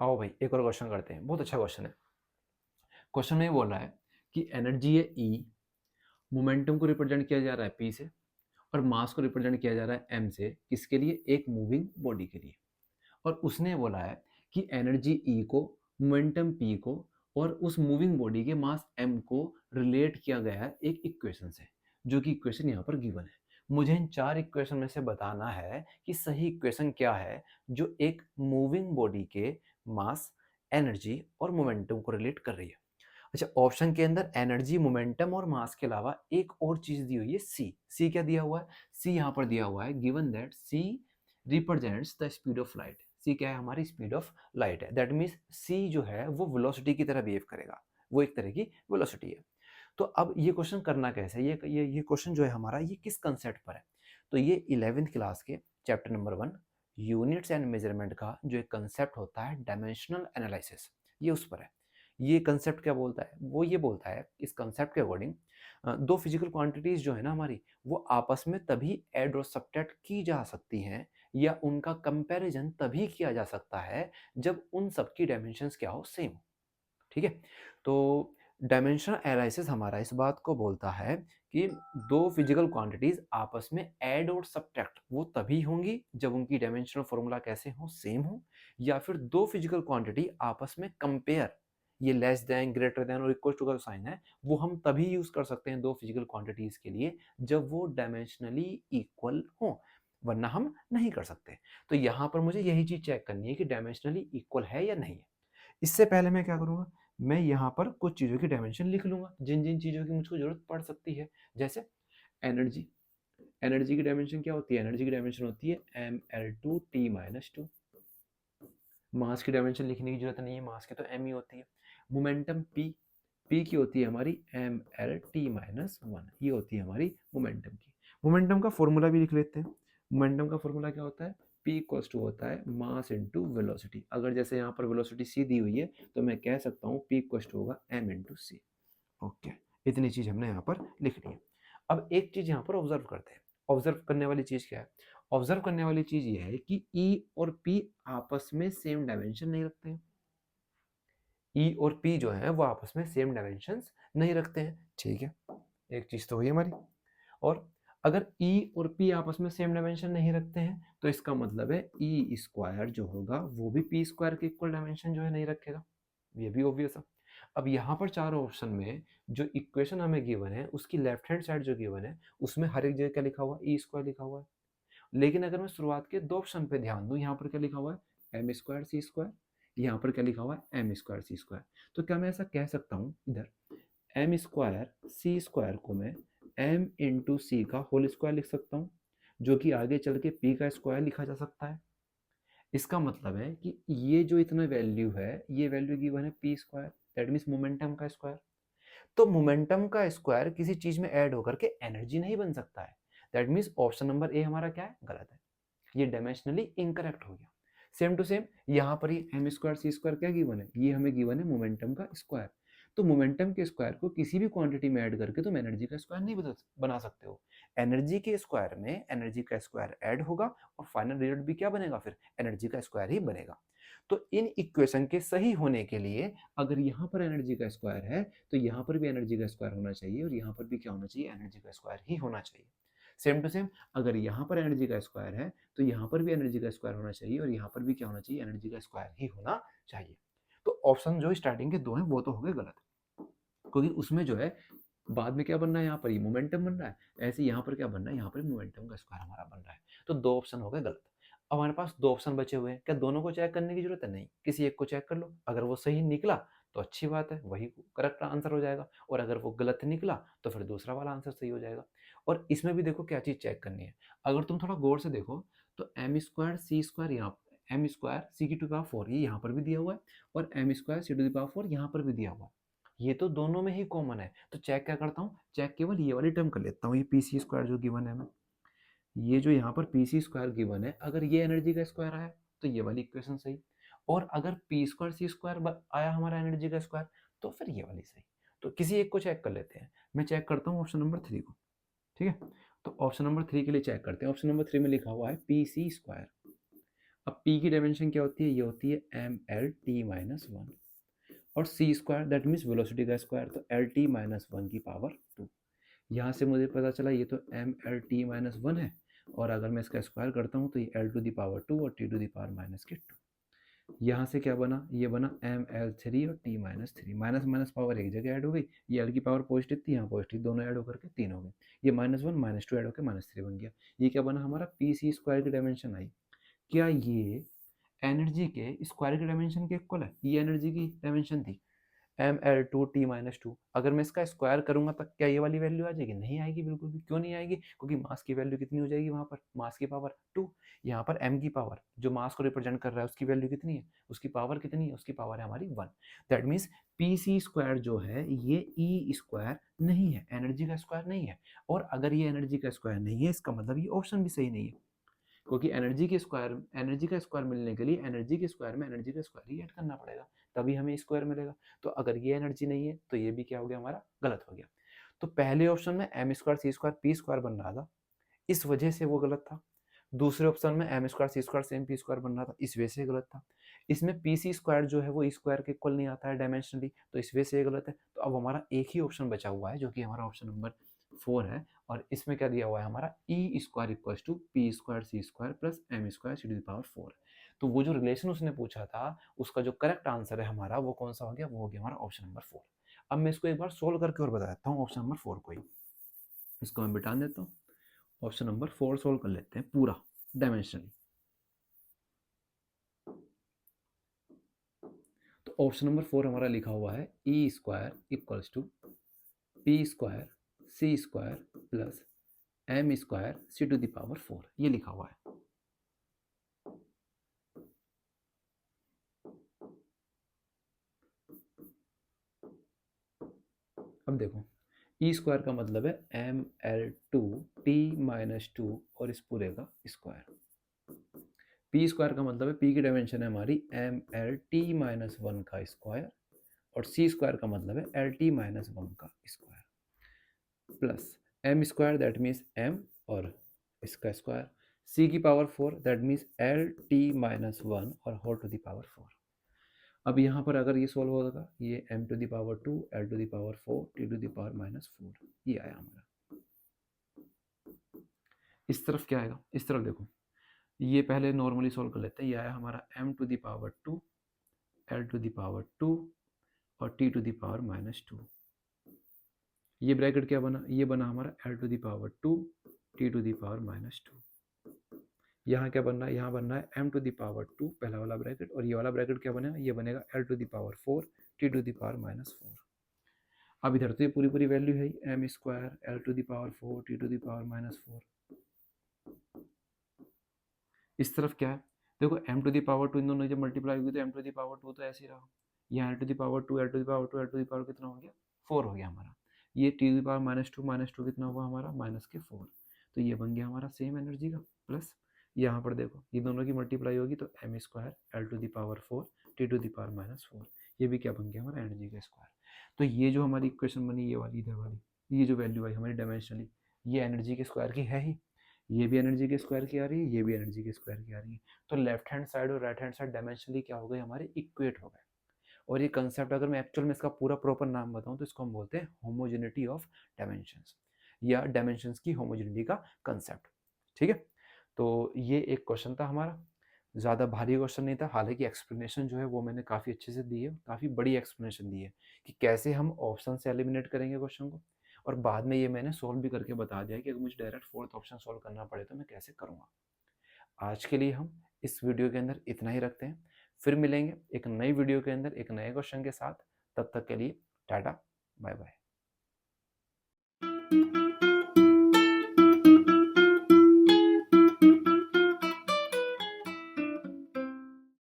आओ भाई एक और क्वेश्चन करते हैं, बहुत अच्छा क्वेश्चन है। क्वेश्चन में बोल रहा है कि एनर्जी है ई, मोमेंटम को रिप्रेजेंट किया जा रहा है पी से, और मास को रिप्रेजेंट किया जा रहा है एम से, किसके लिए? एक मूविंग बॉडी के लिए। और उसने बोला है कि एनर्जी ई को, मोमेंटम पी को और उस मूविंग बॉडी के मास एम को रिलेट किया गया है एक इक्वेशन से, जो कि इक्वेशन यहाँ पर गिवन है। मुझे इन चार इक्वेशन में से बताना है कि सही इक्वेशन क्या है जो एक मूविंग बॉडी के मास, एनर्जी और मोमेंटम को रिलेट कर रही है। अच्छा, ऑप्शन के अंदर एनर्जी, मोमेंटम और मास के अलावा एक और चीज दी हुई है, सी। सी क्या दिया हुआ है? सी यहाँ पर दिया हुआ है, given that C represents the speed of light. C क्या है? हमारी स्पीड ऑफ लाइट है। दैट मीन्स सी जो है वो वेलोसिटी की तरह बिहेव करेगा, वो एक तरह की वेलोसिटी है। तो अब ये क्वेश्चन करना कैसे है? ये क्वेश्चन जो है हमारा, ये किस कंसेप्ट पर है? तो ये 11th क्लास के chapter number 1 units and measurement का जो एक कंसेप्ट होता है डायमेंशनल एनालिसिस, ये उस पर है। ये कंसेप्ट क्या बोलता है? वो ये बोलता है इस कंसेप्ट के अकॉर्डिंग दो फिजिकल क्वांटिटीज जो है ना हमारी, वो आपस में तभी ऐड और सब्ट्रैक्ट की जा सकती हैं या उनका कंपैरिजन तभी किया जा सकता है जब उन सबकी डायमेंशंस क्या हो? सेम हो। ठीक है? तो डायमेंशनल एनालिसिस हमारा इस बात को बोलता है कि दो फिजिकल क्वांटिटीज आपस में ऐड और सब्ट्रैक्ट वो तभी होंगी जब उनकी डायमेंशनल फॉर्मूला कैसे हो? सेम हो। या फिर दो फिजिकल क्वांटिटी आपस में कंपेयर, ये लेस देन, ग्रेटर देन और इक्वल टू का साइन है, वो हम तभी यूज कर सकते हैं दो फिजिकल क्वांटिटीज के लिए जब वो डायमेंशनली इक्वल हो, वरना हम नहीं कर सकते। तो यहाँ पर मुझे यही चीज चेक करनी है कि डायमेंशनली इक्वल है या नहीं है। इससे पहले मैं क्या करूंगा, मैं यहाँ पर कुछ चीज़ों की डायमेंशन लिख लूंगा जिन जिन चीज़ों की मुझको जरूरत पड़ सकती है। जैसे एनर्जी, एनर्जी की डायमेंशन क्या होती है? एनर्जी की डायमेंशन होती है mL/T-2। मास की डायमेंशन लिखने की जरूरत नहीं है, मास की तो m ही होती है। मोमेंटम p, p की होती है हमारी mL/T-1, ये होती है हमारी मोमेंटम की। मोमेंटम का फॉर्मूला भी लिख लेते हैं। मोमेंटम का फॉर्मूला क्या होता है? p इक्वल्स टू होता है मास इंटू वेलोसिटी। अगर जैसे यहाँ पर वेलोसिटी c दी हुई है तो मैं कह सकता हूँ p इक्वल्स टू होगा m इंटू c। ओके, इतनी चीज हमने यहाँ पर लिख ली है। अब एक चीज यहाँ पर ऑब्जर्व करते हैं। ऑब्जर्व करने वाली चीज क्या है? ऑब्जर्व करने वाली चीज ये है कि E और P आपस में सेम डायमेंशन नहीं रखते हैं। E और P जो है वो आपस में सेम डायमेंशंस नहीं रखते हैं। ठीक है, एक चीज तो हुई हमारी। और अगर E और P आपस में सेम डायमेंशन नहीं रखते हैं तो इसका मतलब है E स्क्वायर जो होगा वो भी P स्क्वायर के इक्वल डायमेंशन जो है नहीं रखेगा। ये भी ऑब्वियस है। अब यहाँ पर चारों ऑप्शन में जो इक्वेशन हमें गिवन है उसकी लेफ्ट हैंड साइड जो गिवन है उसमें हर एक जगह क्या लिखा हुआ है? E स्क्वायर लिखा हुआ है। लेकिन अगर मैं शुरुआत के दो ऑप्शन पे ध्यान दूं, यहाँ पर क्या लिखा हुआ है? M square C square. यहाँ पर क्या लिखा हुआ है? M square C square. तो क्या मैं ऐसा कह सकता हूँ इधर एम स्क्वायर सी स्क्वायर को मैं एम इंटू सी का होल स्क्वायर लिख सकता हूँ, जो कि आगे चल के पी का स्क्वायर लिखा जा सकता है। इसका मतलब है कि ये जो इतना वैल्यू है, ये वैल्यू गिवन है P square, that means momentum का स्क्वायर। तो मोमेंटम का स्क्वायर किसी चीज में ऐड होकर के एनर्जी नहीं बन सकता है। That means option number A हमारा क्या है? गलत है। ये डायमेंशनली इनकरेक्ट हो गया। सेम टू सेम यहाँ पर ये एम स्क्वायर सी स्क्वायर क्या गिवन है? ये हमें गिवन है मोमेंटम का स्क्वायर। तो मोमेंटम के स्क्वायर को किसी भी क्वांटिटी में ऐड करके तुम एनर्जी का स्क्वायर नहीं बना सकते हो। एनर्जी के स्क्वायर में एनर्जी का स्क्वायर ऐड होगा और फाइनल रिजल्ट भी क्या बनेगा? फिर एनर्जी का स्क्वायर ही बनेगा। तो इन इक्वेशन के सही होने के लिए अगर यहाँ पर एनर्जी का स्क्वायर है तो यहाँ पर भी एनर्जी का स्क्वायर होना चाहिए और यहाँ पर भी क्या होना चाहिए? एनर्जी का स्क्वायर ही होना चाहिए। सेम टू सेम अगर यहाँ पर एनर्जी का स्क्वायर है तो यहाँ पर भी एनर्जी का स्क्वायर होना चाहिए और यहाँ पर भी क्या होना चाहिए? एनर्जी का स्क्वायर ही होना चाहिए। तो ऑप्शन जो स्टार्टिंग के दो हैं वो तो हो गए गलत, क्योंकि उसमें जो है बाद में क्या बनना है? यहाँ पर ये मोमेंटम बन रहा है, ऐसे यहाँ पर क्या बन रहा है? यहाँ पर मोमेंटम का स्क्वायर हमारा बन रहा है। तो दो ऑप्शन हो गए गलत। अब हमारे पास दो ऑप्शन बचे हुए हैं, क्या दोनों को चेक करने की जरूरत है? नहीं, किसी एक को चेक कर लो। अगर वो सही निकला तो अच्छी बात है, वही करेक्ट आंसर हो जाएगा, और अगर वो गलत निकला तो फिर दूसरा वाला आंसर सही हो जाएगा। और इसमें भी देखो क्या चीज चेक करनी है। अगर तुम थोड़ा गौर से देखो तो एम स्क्वायर सी स्क्वायर, यहाँ एम स्क्वायर सी की टू पावर 4 ये यहाँ पर भी दिया हुआ है, और M square C to power 4 यहाँ पर भी दिया हुआ है। ये तो दोनों में ही कॉमन है। तो चेक क्या करता हूँ? चेक केवल ये वाली टर्म कर लेता हूँ, ये पी सी स्क्वायर जो गिवन है हमें, ये जो यहाँ पर पी सी स्क्वायर गिवन है, अगर ये एनर्जी का स्क्वायर आया तो ये वाली इक्वेशन सही, और अगर पी स्क्वायर सी स्क्वायर आया हमारा एनर्जी का स्क्वायर तो फिर ये वाली सही। तो किसी एक को चेक कर लेते हैं। मैं चेक करता हूँ ऑप्शन नंबर 3 को। ठीक है, तो ऑप्शन नंबर 3 के लिए चेक करते हैं। ऑप्शन नंबर 3 में लिखा हुआ है पी सी स्क्वायर, अब p की डायमेंशन क्या होती है, ये होती है mlt-1 और c square that means velocity का स्क्वायर, तो lt-1 की पावर 2। यहाँ से मुझे पता चला ये तो mlt-1 है, और अगर मैं इसका स्क्वायर करता हूँ तो ये l टू द पावर 2 और t to the power minus के 2। यहाँ से क्या बना, ये बना ml3 और t minus 3, minus minus power एक जगह ऐड हो गई, ये l की पावर पॉजिटिव थी, यहाँ पॉजिटिव, दोनों ऐड होकर के 3 हो गए, ये -1 -2 ऐड होकर -3 बन गया। ये क्या बना हमारा, पी सी स्क्वायर की डायमेंशन आई। क्या ये एनर्जी के स्क्वायर की डायमेंशन के इक्वल है? ये एनर्जी की डायमेंशन थी ml2t-2। अगर मैं इसका स्क्वायर करूंगा तो क्या ये वाली वैल्यू आ जाएगी? नहीं आएगी, बिल्कुल भी। क्यों नहीं आएगी? क्योंकि मास की वैल्यू कितनी हो जाएगी वहां पर, मास की पावर 2। यहाँ पर m की पावर जो मास को रिप्रेजेंट कर रहा है उसकी वैल्यू कितनी है, उसकी पावर कितनी है, उसकी पावर है हमारी 1। That means P C square जो है ये ई स्क्वायर नहीं है, एनर्जी का स्क्वायर नहीं है। और अगर ये एनर्जी का स्क्वायर नहीं है इसका मतलब ये ऑप्शन भी सही नहीं है, क्योंकि एनर्जी का स्क्वायर मिलने के लिए एनर्जी के स्क्वायर में एनर्जी का स्क्वायर ही ऐड करना पड़ेगा, तभी हमें स्क्वायर मिलेगा। तो अगर ये एनर्जी नहीं है तो ये भी क्या हो गया हमारा, गलत हो गया। तो पहले ऑप्शन में M square C square P square बन रहा था, इस वजह से वो गलत था। दूसरे ऑप्शन में M square C square same P square बन रहा था, इस वजह से गलत था। इसमें पी सी स्क्वायर जो है वो स्क्वायर के इक्वल नहीं आता है डायमेंशनली, तो इस वजह से ये गलत है। तो अब हमारा एक ही ऑप्शन बचा हुआ है जो कि हमारा ऑप्शन नंबर 4 है, और इसमें क्या दिया हुआ है हमारा E square equal to P square C square plus M square C to the power 4। तो वो जो रिलेशन उसने पूछा था उसका जो करेक्ट आंसर है हमारा वो कौन सा हो गया, वो हो गया हमारा ऑप्शन नंबर 4। अब मैं इसको एक बार सोल्व करके और बता देता हूँ ऑप्शन नंबर 4 को ही, इसको मैं बिठा देता हूँ। ऑप्शन नंबर 4 सोल्व कर लेते हैं पूरा डायमेंशनली। तो ऑप्शन नंबर 4 हमारा लिखा हुआ है E square equals to P square C square plus M square C to the power 4, ये लिखा हुआ है। अब देखो ई स्क्वायर का मतलब है M L to T minus 2 और इस पूरे का स्क्वायर। पी स्क्वायर का मतलब है पी की डायमेंशन है हमारी एम एल टी माइनस 1 का स्क्वायर, और सी स्क्वायर का मतलब है एल टी माइनस 1 का square plus M square that means M और इसका स्क्वायर, सी की power 4 that means L T minus 1 और होल टू द पावर 4। अब यहाँ पर अगर ये सोल्व होगा, ये m to the power 2 l to the power 4 t to the power -4, ये आया हमारा। इस तरफ क्या आएगा, इस तरफ देखो, ये पहले नॉर्मली सोल्व कर लेते हैं। ये आया हमारा m to the power 2 l to the power 2 और t टू द पावर -2। ये ब्रैकेट क्या बना, ये बना हमारा l to the power 2 t to the power -2। यहाँ क्या बन रहा है, यहाँ बन रहा है m टू द पावर 2 पहला वाला ब्रैकेट, और ये वाला ब्रैकेट क्या बनेगा, ये बनेगा l to the power 4 t to the power -4। अब इधर तो ये पूरी पूरी वैल्यू है M square L to the power 4 T to the power -4। इस तरफ क्या है, देखो m टू द पावर 2 इन दोनों जब मल्टीप्लाई होगी तो m टू द पावर 2 तो ऐसे ही रहा, यहाँ l to the power 2 l to the power 2 l to the power कितना हो गया, 4 हो गया हमारा। ये टी टू द पावर -2 कितना हुआ हमारा, -4। तो ये बन गया हमारा सेम एनर्जी का, प्लस यहाँ पर देखो ये दोनों की मल्टीप्लाई होगी तो M square L to the power 4 T to the power -4, ये भी क्या बन गया हमारा एनर्जी का स्क्वायर। तो ये जो हमारी इक्वेशन बनी, ये वाली इधर वाली, ये जो वैल्यू आई हमारी डायमेंशनली, ये एनर्जी के स्क्वायर की है ही, ये भी एनर्जी के स्क्वायर की आ रही है, ये भी एनर्जी के स्क्वायर की आ रही है। तो लेफ्ट हैंड साइड और राइट हैंड साइड डायमेंशनली क्या हो गए हमारे, इक्वेट हो गए। और ये कंसेप्ट अगर मैं एक्चुअल में इसका पूरा प्रॉपर नाम बताऊं तो इसको हम बोलते हैं होमोजेनिटी ऑफ डायमेंशंस, या डायमेंशंस की होमोजेनिटी का कंसेप्ट। ठीक है, तो ये एक क्वेश्चन था हमारा, ज़्यादा भारी क्वेश्चन नहीं था, हालांकि एक्सप्लेनेशन जो है वो मैंने काफ़ी अच्छे से दी है, काफ़ी बड़ी एक्सप्लेनेशन दी है कि कैसे हम ऑप्शन से एलिमिनेट करेंगे क्वेश्चन को, और बाद में ये मैंने सोल्व भी करके बता दिया कि अगर मुझे डायरेक्ट फोर्थ ऑप्शन सोल्व करना पड़े तो मैं कैसे करूँगा। आज के लिए हम इस वीडियो के अंदर इतना ही रखते हैं, फिर मिलेंगे एक नई वीडियो के अंदर एक नए क्वेश्चन के साथ। तब तक के लिए टाटा बाय बाय।